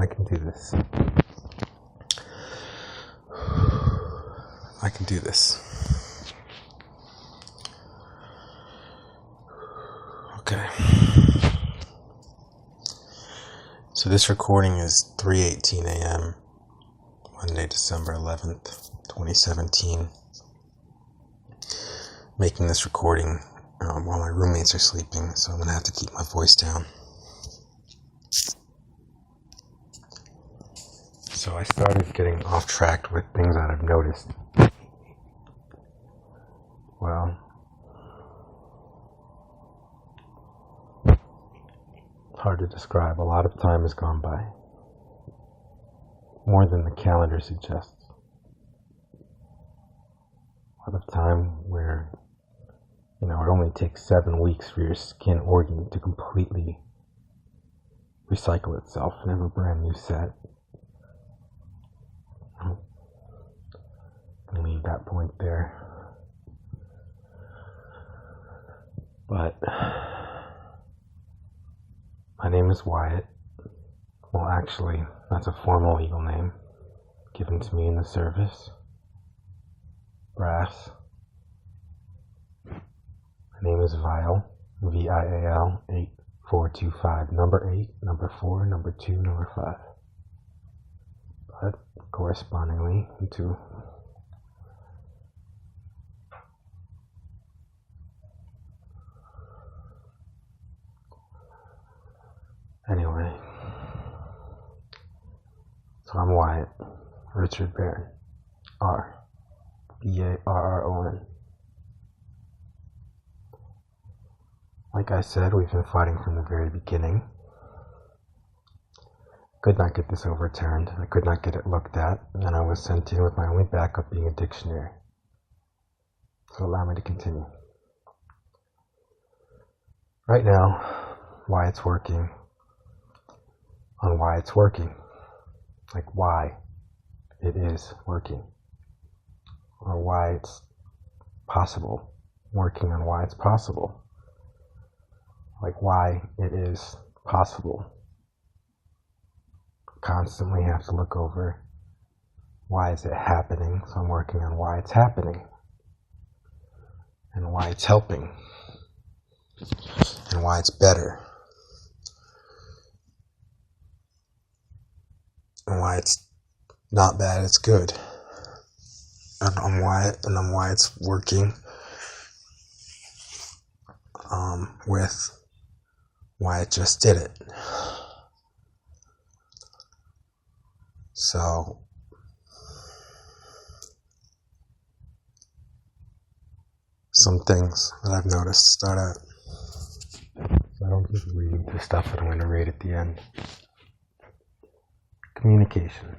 I can do this. I can do this. Okay. So this recording is 3:18 a.m. Monday, December 11th, 2017. Making this recording while my roommates are sleeping, so I'm going to have to keep my voice down. So I started getting off track with things that I've noticed. Well, it's hard to describe. A lot of time has gone by. More than the calendar suggests. A lot of time where, it only takes 7 weeks for your skin organ to completely recycle itself and have a brand new set. I'll leave that point there. But my name is Wyatt. Well, actually, that's a formal legal name given to me in the service. Brass. My name is Vial. V-I-A-L 8425. Number 8, number 4, number 2, number 5. But correspondingly into anyway. So I'm Wyatt Richard Barron. R. B-A-R-R-O-N. Like I said, we've been fighting from the very beginning. Could not get this overturned. I could not get it looked at, and I was sent in with my only backup being a dictionary. So allow me to continue. Right now, why it's working on why it's working. Like why it is working. Or why it's possible. Working on why it's possible. Like why it is possible. Constantly have to look over why is it happening, so I'm working on why it's happening and why it's helping and why it's better and why it's not bad, it's good, and on why it's working with why it just did it. So, some things that I've noticed start out. So I don't just read the stuff that I'm going to read at the end. Communication.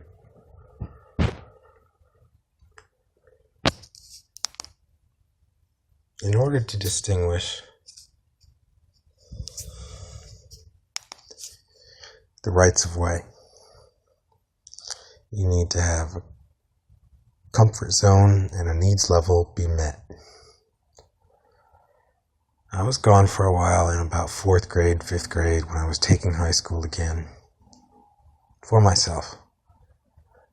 In order to distinguish the rights of way, you need to have a comfort zone and a needs level be met. I was gone for a while in about 4th grade, 5th grade when I was taking high school again. For myself.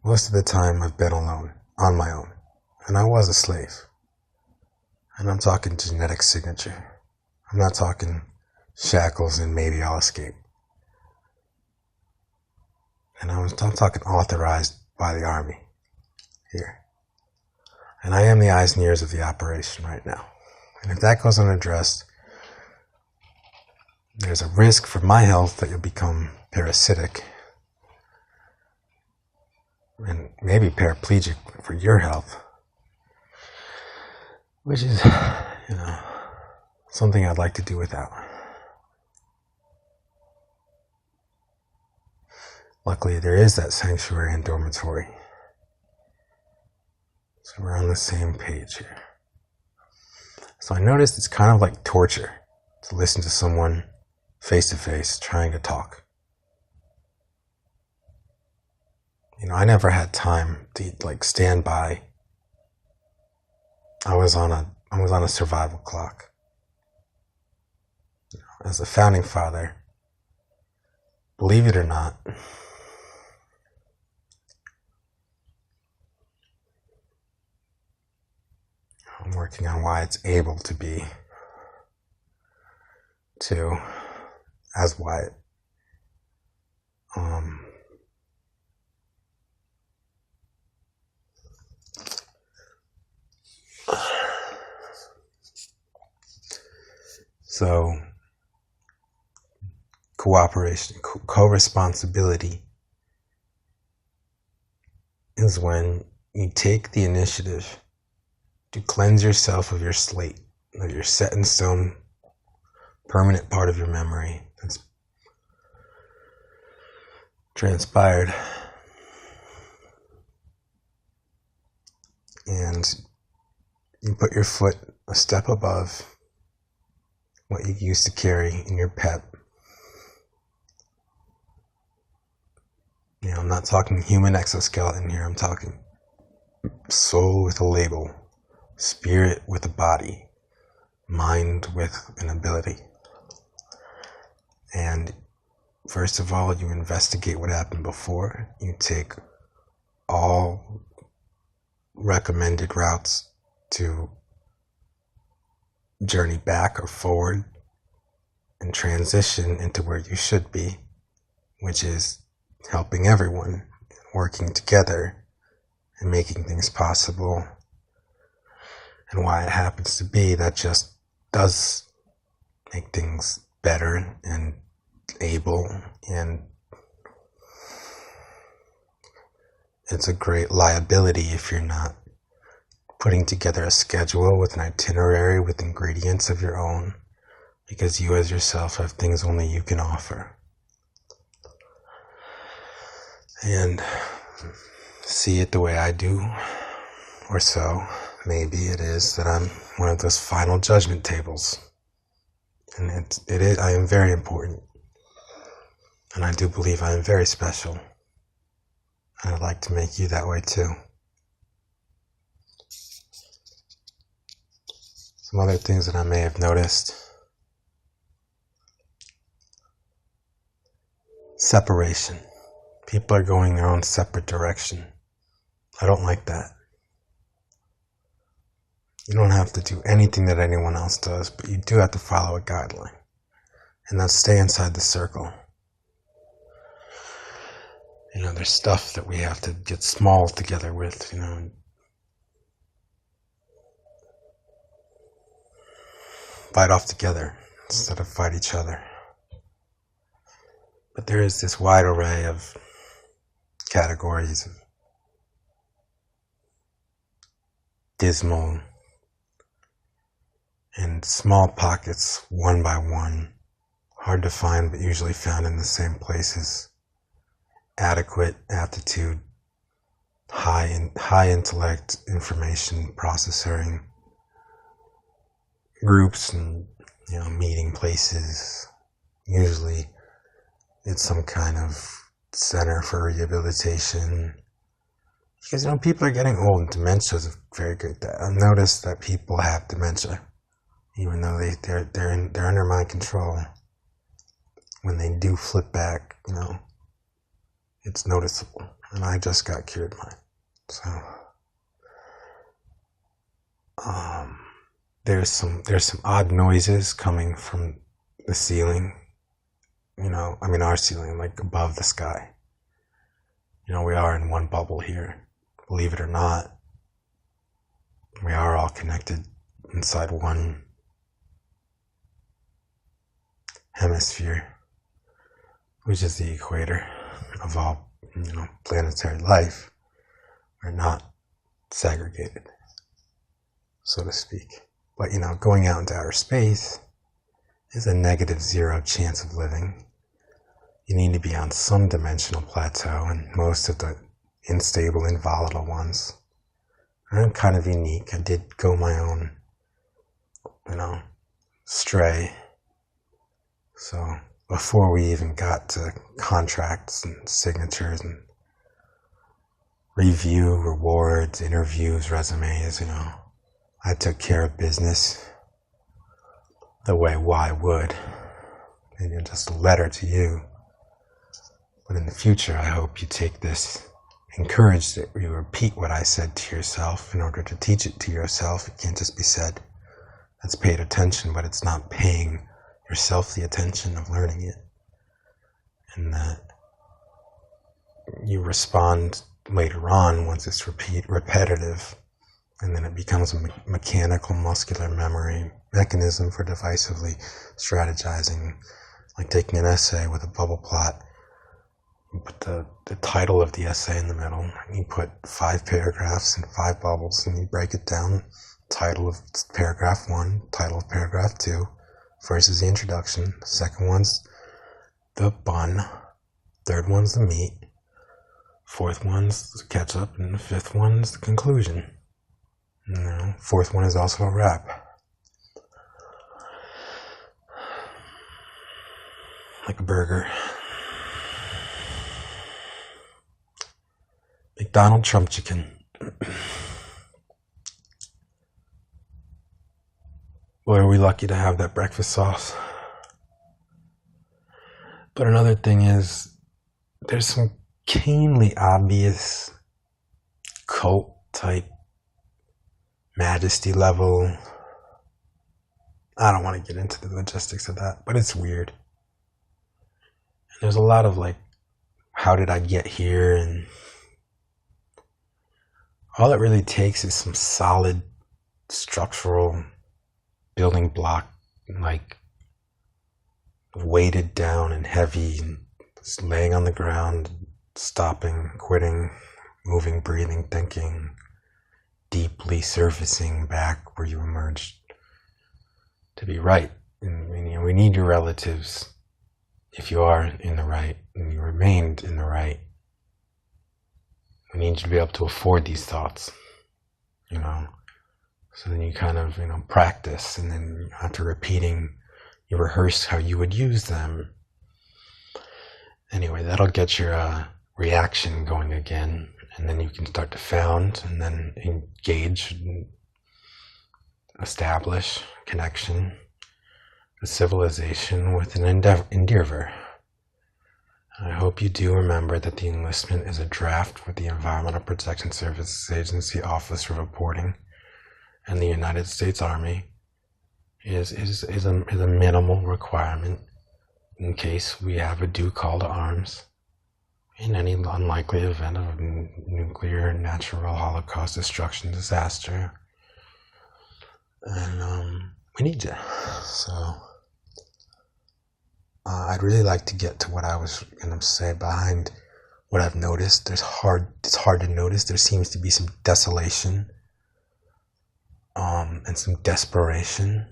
Most of the time I've been alone, on my own. And I was a slave. And I'm talking genetic signature. I'm not talking shackles and maybe I'll escape. And I'm talking authorized by the Army here. And I am the eyes and ears of the operation right now. And if that goes unaddressed, there's a risk for my health that you'll become parasitic and maybe paraplegic for your health, which is, something I'd like to do without. Luckily, there is that sanctuary and dormitory. So we're on the same page here. So I noticed it's kind of like torture to listen to someone face to face trying to talk. I never had time to stand by. I was on a survival clock. As a founding father, believe it or not, working on why it's able to be too, as Wyatt. So, cooperation, co-responsibility is when you take the initiative to cleanse yourself of your slate, of your set in stone, permanent part of your memory that's transpired. And you put your foot a step above what you used to carry in your pet. You know, I'm not talking human exoskeleton here. I'm talking soul with a label, spirit with a body, mind with an ability. And first of all, you investigate what happened before. You take all recommended routes to journey back or forward and transition into where you should be, which is helping everyone, working together and making things possible. And why it happens to be that just does make things better and able, and it's a great liability if you're not putting together a schedule with an itinerary with ingredients of your own, because you as yourself have things only you can offer. And see it the way I do, or so. Maybe it is that I'm one of those final judgment tables. And it is, I am very important. And I do believe I am very special. And I'd like to make you that way too. Some other things that I may have noticed. Separation. People are going their own separate direction. I don't like that. You don't have to do anything that anyone else does, but you do have to follow a guideline. And that's stay inside the circle. You know, there's stuff that we have to get small together with, you know. Fight off together instead of fight each other. But there is this wide array of categories of dismal and small pockets, one by one, hard to find but usually found in the same places. Adequate aptitude, high intellect, information processing groups and, you know, meeting places. Usually it's some kind of center for rehabilitation, because, you know, people are getting old and dementia is very good. I've noticed that people have dementia, even though they're under my control. When they do flip back, you know, it's noticeable, and I just got cured mine. So, there's some odd noises coming from the ceiling. You know, I mean our ceiling, like above the sky. You know, we are in one bubble here. Believe it or not, we are all connected inside one hemisphere, which is the equator of all, you know, planetary life. We're not segregated, so to speak. But, you know, going out into outer space is a -0 chance of living. You need to be on some dimensional plateau, and most of the unstable and volatile ones are kind of unique. I did go my own, you know, stray. So before we even got to contracts and signatures and review, rewards, interviews, resumes, you know, I took care of business the way Y would. Maybe just a letter to you. But in the future, I hope you take this encouraged it. You repeat what I said to yourself in order to teach it to yourself. It can't just be said. That's paid attention, but it's not paying yourself the attention of learning it. And that you respond later on once it's repetitive, and then it becomes a mechanical muscular memory mechanism for divisively strategizing, like taking an essay with a bubble plot. You put the title of the essay in the middle, and you put 5 paragraphs and 5 bubbles, and you break it down. Title of paragraph 1, title of paragraph 2. First is the introduction, the second one's the bun, third one's the meat, fourth one's the catch-up, and the fifth one's the conclusion. Fourth one is also a wrap. Like a burger. McDonald Trump Chicken. Boy, are we lucky to have that breakfast sauce. But another thing is, there's some keenly obvious cult type majesty level. I don't want to get into the logistics of that, but it's weird. And there's a lot of like, how did I get here? And all it really takes is some solid structural building block, like weighted down and heavy, and just laying on the ground, stopping, quitting, moving, breathing, thinking, deeply surfacing back where you emerged to be right. And we need your relatives if you are in the right and you remained in the right. We need you to be able to afford these thoughts, So then you kind of, practice, and then after repeating, you rehearse how you would use them. Anyway, that'll get your reaction going again, and then you can start to found and then engage and establish connection, a civilization with an endeavor. I hope you do remember that the enlistment is a draft with the Environmental Protection Services Agency Office of Reporting, and the United States Army is a minimal requirement in case we have a due call to arms in any unlikely event of a nuclear, natural, Holocaust, destruction, disaster. And we need you. So I'd really like to get to what I was going to say behind what I've noticed. It's hard to notice. There seems to be some desolation and some desperation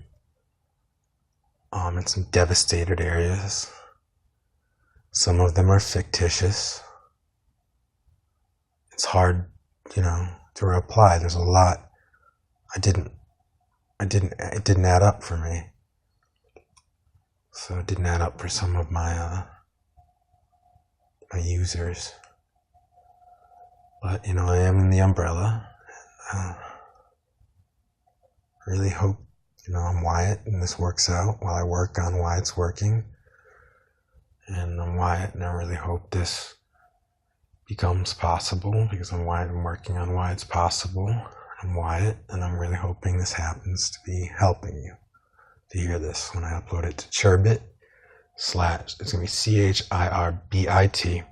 and some devastated areas. Some of them are fictitious. It's hard, to reply. There's a lot. It didn't add up for me. So it didn't add up for some of my users. But, I am in the umbrella. Really hope, I'm Wyatt and this works out while I work on why it's working. And I'm Wyatt and I really hope this becomes possible because I'm Wyatt and working on why it's possible. I'm Wyatt and I'm really hoping this happens to be helping you to hear this when I upload it to Churbit / it's going to be CHIRBIT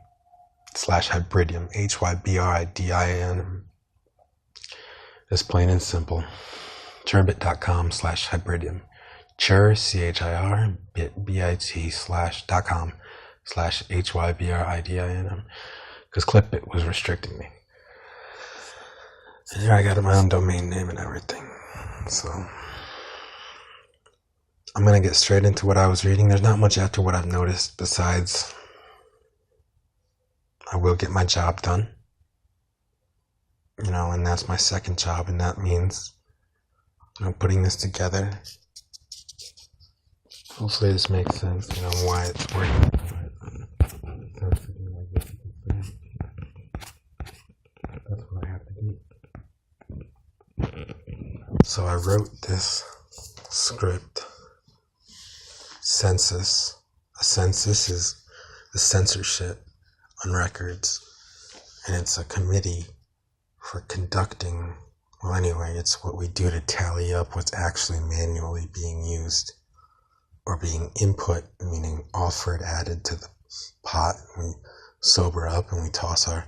/Hybridium, HYBRIDIAN. It's plain and simple. Churbit.com /Hybridium. Chur, CHIRBIT /HYBRIDIAN. Because Clipbit was restricting me. And here I got my own domain name and everything. So I'm going to get straight into what I was reading. There's not much after what I've noticed besides I will get my job done. And that's my second job, and that means putting this together. Hopefully this makes sense, why it's working. That's what I have to do. So I wrote this script. Census. A census is the censorship on records. And it's a committee for conducting, well anyway, it's what we do to tally up what's actually manually being used or being input, meaning offered, added to the pot. We sober up and we toss our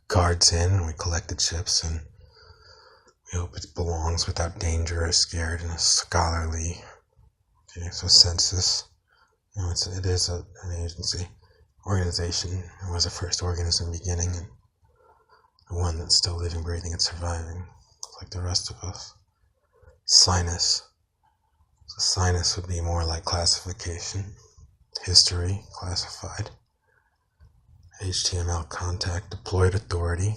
cards in and we collect the chips and we hope it belongs without danger or scared in a scholarly, okay, so Census, it is an agency, organization. It was the first organism beginning and the one that's still living, breathing, and surviving, like the rest of us. Sinus. So sinus would be more like classification. History, classified. HTML contact, deployed authority.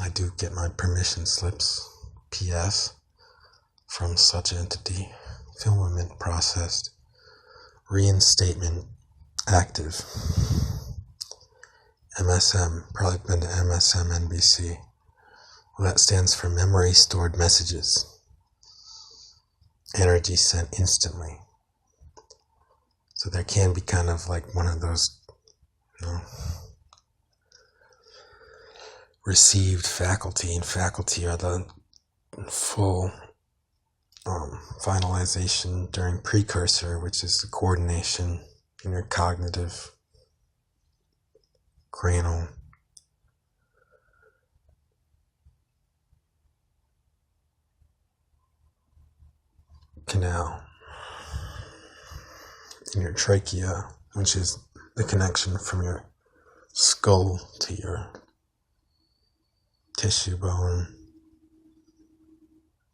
I do get my permission slips, PS, from such entity. Filament processed. Reinstatement active. MSM, probably been to MSM NBC. Well, that stands for memory stored messages. Energy sent instantly. So there can be kind of like one of those, received faculty, and faculty are the full finalization during precursor, which is the coordination in your cognitive cranial canal in your trachea, which is the connection from your skull to your tissue bone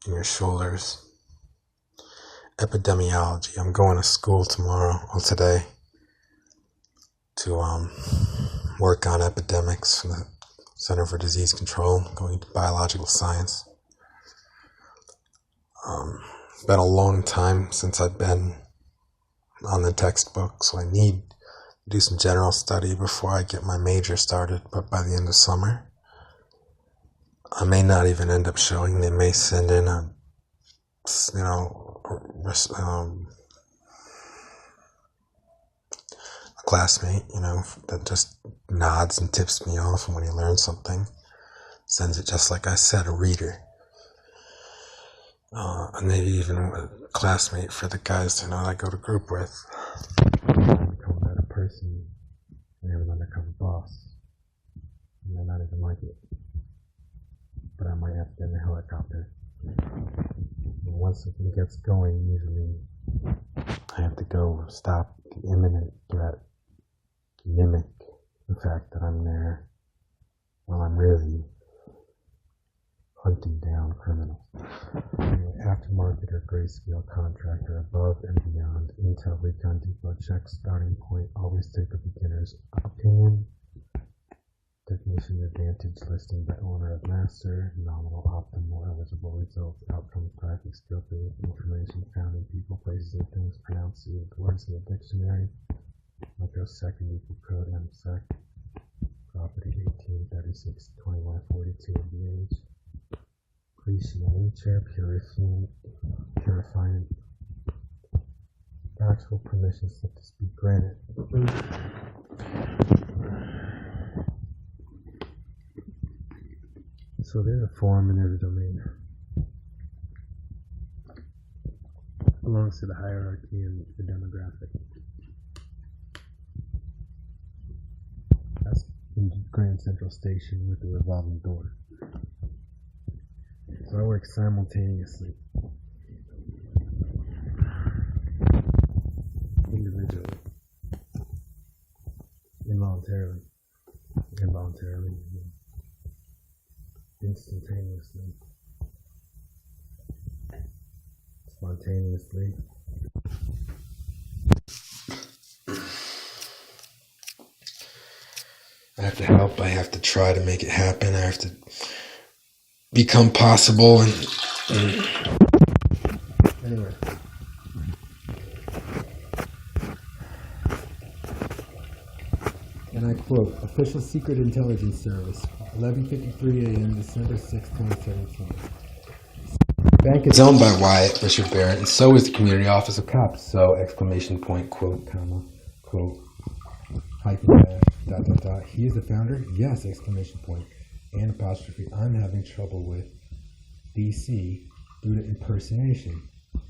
in your shoulders. Epidemiology. I'm going to school today to work on epidemics from the Center for Disease Control, going to biological science. It's been a long time since I've been on the textbook, so I need to do some general study before I get my major started, but by the end of summer, I may not even end up showing. They may send in a classmate, that just nods and tips me off, and when he learns something, sends it just like I said, a reader. And maybe even a classmate for the guys that I go to group with. I call that a person, they have an undercover boss. And they not even like it. But I might have to get in a helicopter. And once something gets going, usually I have to go stop the imminent threat, mimic the fact that I'm there while I'm really hunting down criminals. Aftermarket or grayscale contractor, above and beyond. Intel, Recon, Depot, check starting point. Always take a beginner's opinion. Technician advantage listing by owner of master. Nominal, optimal, eligible results. Outcomes, graphic, skill base, information found in people, places, and things. Pronunciated words in the dictionary. Microsecond equal code MSEC. Property 1836 2142 BH. Creation nature, purifying. Actual permission slip to speak granted. So there's a form and there's a domain. Belongs to the hierarchy and the demographic. That's in Grand Central Station with the revolving door. So I work simultaneously. Individually. Involuntarily. Instantaneously. Spontaneously. I have to help. I have to try to make it happen. I have to become possible. And anyway. And I quote, Official Secret Intelligence Service, 11:53 a.m., December 6, 2017. The bank is owned by Wyatt'Siberia, and so is the Community Office of Cops. So, exclamation point, quote, comma, quote, hyphen dash, dot. He is the founder? Yes, exclamation point. and apostrophe, I'm having trouble with BC due to impersonation.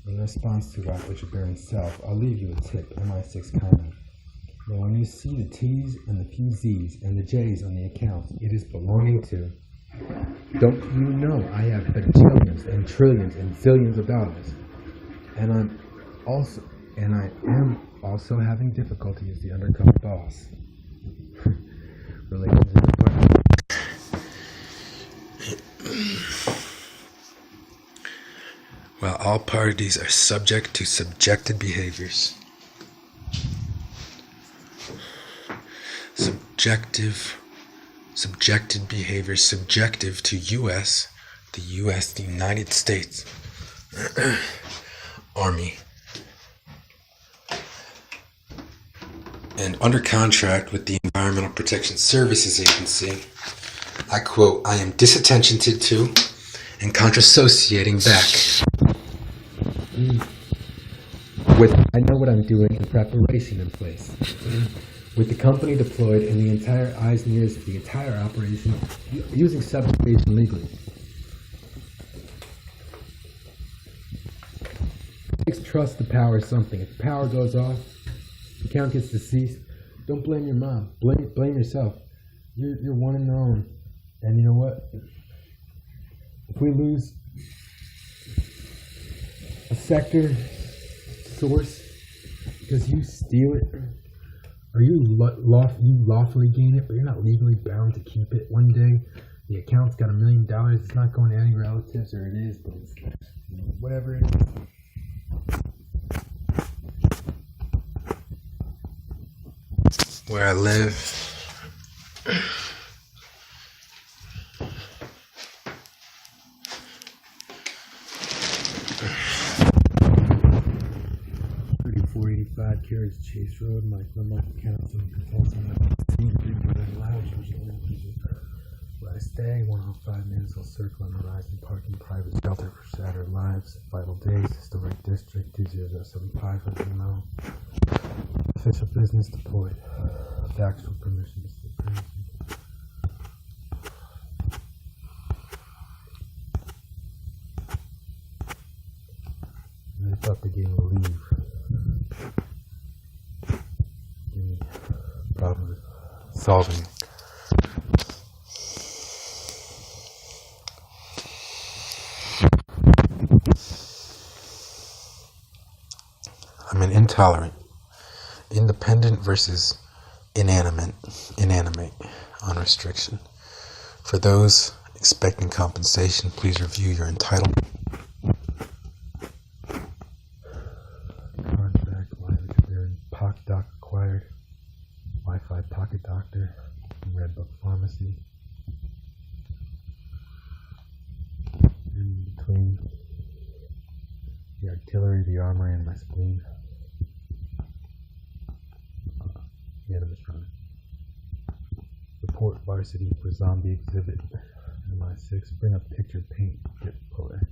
In response to Wyatt'Siberia himself, I'll leave you a tip, MI6 comment. Now when you see the T's and the few Z's and the J's on the accounts, it is belonging to. Don't you know I have bajillions and trillions and zillions of dollars? And I am also having difficulty as the undercover boss. Relations in the party. Well, all parties are subject to subjected behaviors. Subjected behaviors, subjective to U.S., the United States Army. And under contract with the Environmental Protection Services Agency, I quote, I am disattentioned to and contrassociating back. I know what I'm doing in preparation in place. With the company deployed and the entire eyes and ears of the entire operation using substation legally. Trust the power is something. If the power goes off, the account gets deceased, don't blame your mom. Blame yourself. You're one and known. And you know what? If we lose a sector source because you steal it, or you lawfully gain it, but you're not legally bound to keep it. One day, the account's got $1 million. It's not going to any relatives, or it is, but it's whatever it is. Where I live, Carriage Chase Road, Mike Council, where I stay, 105 Mansell Circle on Horizon Parking, private shelter for shattered lives, vital days, historic district, 20075, know. Official business deployed. The actual permission to stay crazy. I thought the game would leave. Problem solving. I'm an intolerant. Independent versus inanimate on restriction. For those expecting compensation, please review your entitlement. Contract, Wyatt'Siberia, Pocket Doc acquired. Wi-Fi Pocket Doctor, Redbook Pharmacy. In between the artillery, the armory, and my spleen. The animatronic. Report varsity for zombie exhibit. MI6. Bring a picture, paint, get puller.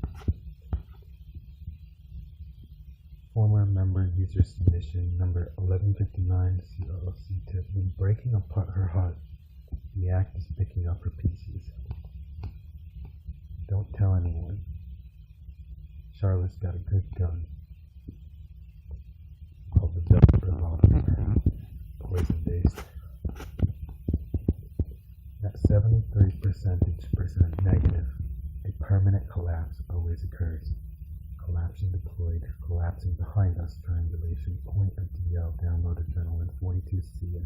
Former member user submission number 1159 CLC tip. When breaking apart her hut, the act is picking up her pieces. Don't tell anyone. Charlotte's got a good gun. Called the Delta Revolver. Poison based. At 73% negative, a permanent collapse always occurs. Collapsing deployed, collapsing behind us, triangulation, point of DL, download adrenaline, 42C,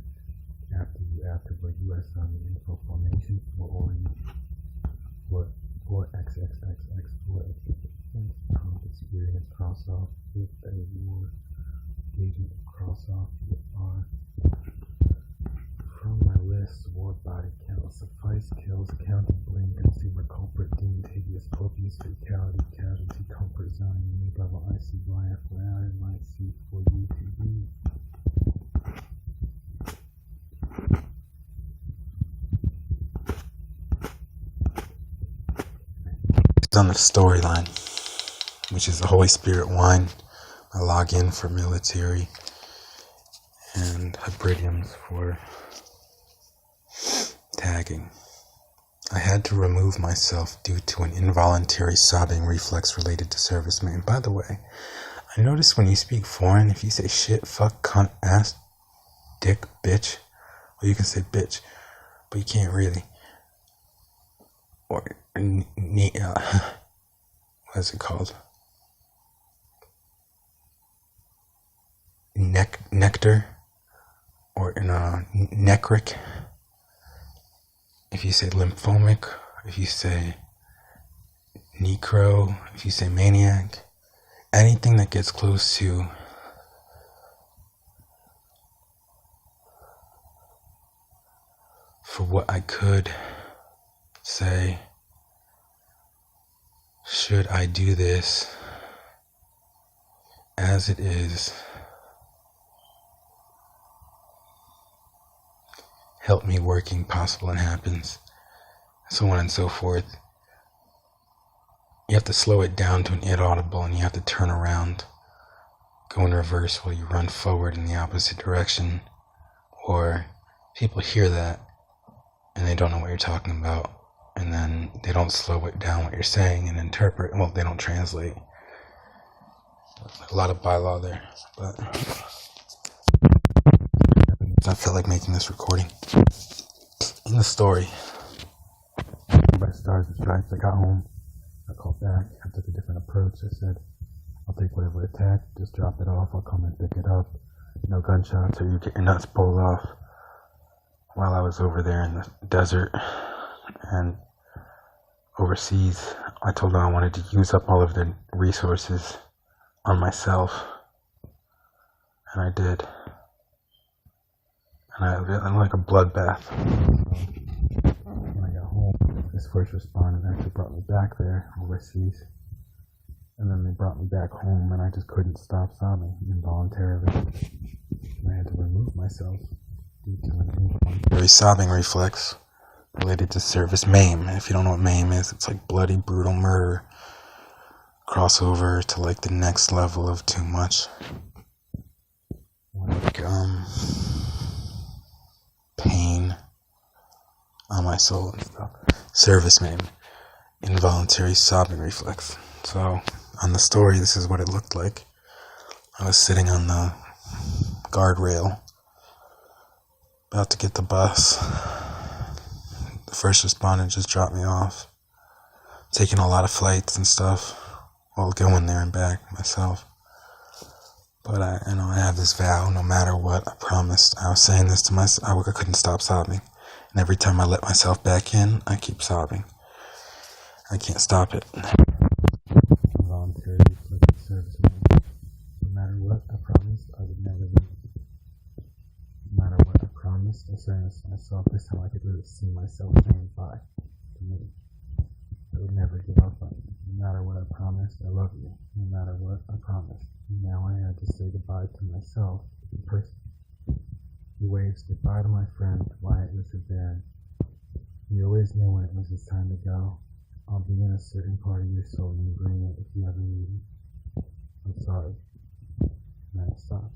afterward, U.S. Army info formation, 4 XXXX, 4 experience, cross off, with a war, engagement, cross off, with R. From my list, war body count, suffice kills, counting blame, consumer culprit, deemed hideous, copious, fatality, casualty, comfort zone, need level, ICY, FYI, might see for UTV. It's on the storyline, which is the Holy Spirit wine. I log in for military and hybridiums for tagging. I had to remove myself due to an involuntary sobbing reflex related to servicemen. By the way, I noticed when you speak foreign, if you say shit, fuck, cunt, ass, dick, bitch, well, you can say bitch, but you can't really. Or, what is it called? Nectar, or necric. If you say lymphomic, if you say necro, if you say maniac, anything that gets close to for what I could say, should I do this as it is, help me working possible and happens, so on and so forth. You have to slow it down to an inaudible, and you have to turn around, go in reverse while you run forward in the opposite direction, or people hear that and they don't know what you're talking about, and then they don't slow it down what you're saying and interpret. Well, they don't translate. A lot of bylaw there, but I feel like making this recording. In the story, by stars and stripes, I got home. I called back. I took a different approach. I said, I'll take whatever it takes. Just drop it off. I'll come and pick it up. No gunshots, or you get your nuts pulled off. While I was over there in the desert and overseas, I told them I wanted to use up all of the resources on myself. And I did. And I'm like a bloodbath. When I got home, this first respondent actually brought me back there overseas. And then they brought me back home, and I just couldn't stop sobbing involuntarily. And I had to remove myself due to an involuntary sobbing reflex related to service MAME. If you don't know what MAME is, it's like bloody, brutal murder. Crossover to like the next level of too much. Like, pain on my soul and stuff. Service MAME. Involuntary sobbing reflex. So, on the story, this is what it looked like. I was sitting on the guardrail, about to get the bus. The first respondent just dropped me off. Taking a lot of flights and stuff while going there and back myself. But I have this vow, no matter what, I promised. I was saying this to myself. I couldn't stop sobbing. And every time I let myself back in, I keep sobbing. I can't stop it. Involuntary service. No matter what, I promised I would never leave. No matter what I promised, I sang this to myself. This time I could really see myself saying bye to me. I would never give up on you. No matter what I promised, I love you. No matter what I promised. Now I had to say goodbye to myself in person. He waves goodbye to my friend, Wyatt'Siberia. He always knew when it was his time to go. I'll be in a certain part of your soul and bring it if you ever need me. I'm sorry. And then it stops.